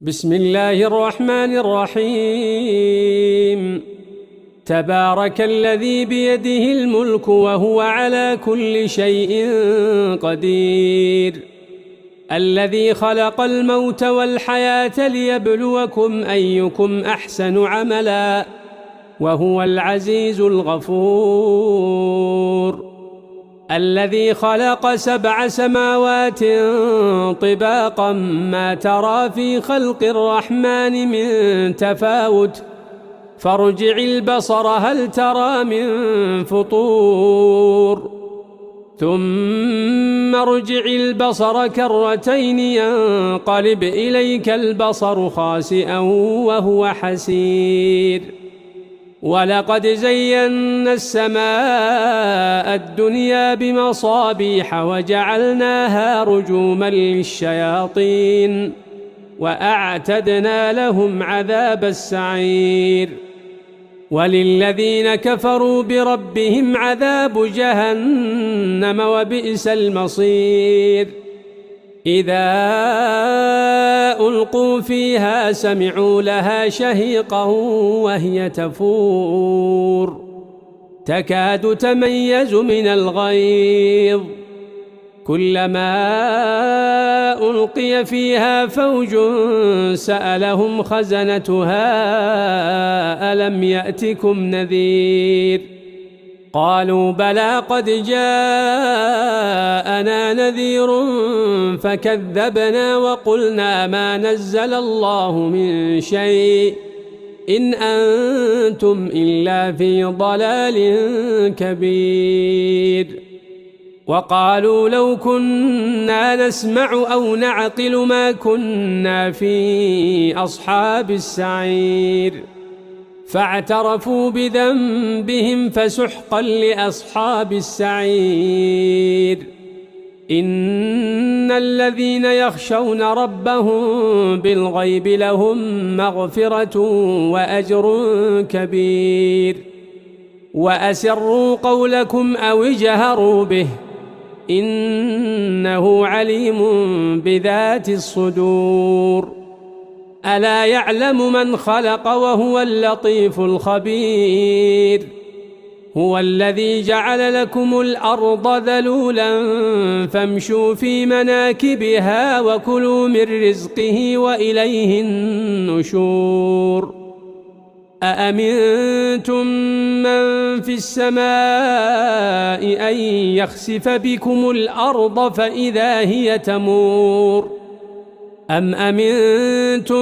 بسم الله الرحمن الرحيم. تبارك الذي بيده الملك وهو على كل شيء قدير، الذي خلق الموت والحياة ليبلوكم أيكم أحسن عملا وهو العزيز الغفور، الذي خلق 7 سماوات طباقا ما ترى في خلق الرحمن من تفاوت، فارجع البصر هل ترى من فطور، ثم ارجع البصر كرتين ينقلب إليك البصر خاسئا وهو حسير. ولقد زينا السماء الدنيا بمصابيح وجعلناها رجوما للشياطين وأعتدنا لهم عذاب السعير. وللذين كفروا بربهم عذاب جهنم وبئس المصير. إذا ألقوا فيها سمعوا لها شهيقا وهي تفور، تكاد تميز من الغيظ، كلما ألقي فيها فوج سألهم خزنتها ألم يأتكم نذير؟ قالوا بلى قد جاءنا نذير فكذبنا وقلنا ما نزل الله من شيء إن أنتم إلا في ضلال كبير. وقالوا لو كنا نسمع أو نعقل ما كنا في أصحاب السعير، فاعترفوا بذنبهم فسحقا لأصحاب السعير. إن الذين يخشون ربهم بالغيب لهم مغفرة وأجر كبير. وأسروا قولكم أو اجهروا به إنه عليم بذات الصدور. ألا يعلم من خلق وهو اللطيف الخبير. هو الذي جعل لكم الأرض ذلولا فامشوا في مناكبها وكلوا من رزقه وإليه النشور. أأمنتم من في السماء أن يخسف بكم الأرض فإذا هي تمور، أم أمنتم